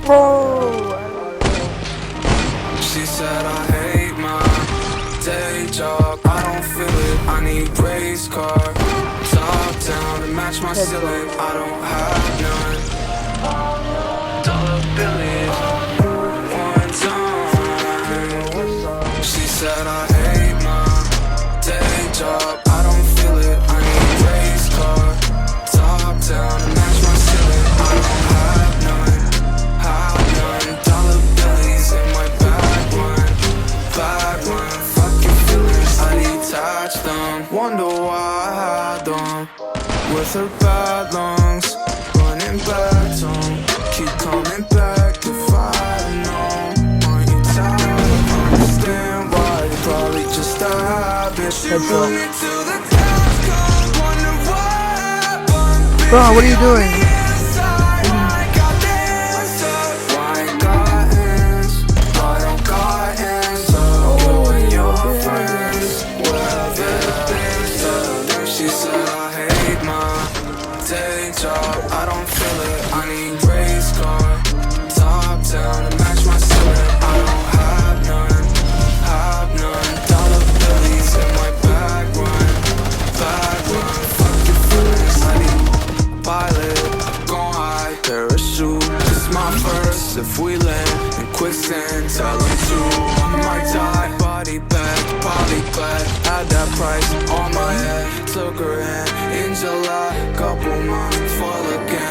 Whoa! She said I hate my day job. I don't feel it. I need race car. Top down to match my ceiling. I don't have none. Dollar billies, one time. She said I hate my day job. I don't feel it. I need race car. Top down to match my ceiling. I don't have none. Have none. Dollar billies in my bag one. Fuck your feelings. I detach them. Wonder why I had them. With her bad lungs, running back to 'em. Keep coming back if I had known. Aren't you tired? Understand why you probably just a habit. She run me to the cows, come wonder what happened. Bro, what are you doing? She said I hate my day job. I don't feel it. I need race car. Top down to match my ceiling. I don't have none. Have none. Dollar billies in my bag run. Fuck your feelings. I need pilot. Gon' high parachute. It's my first. If we land in quicksand, tell them to. I might die. Body back. Probably glad. Had that price on my head. Took her hand in July. Couple months fall again.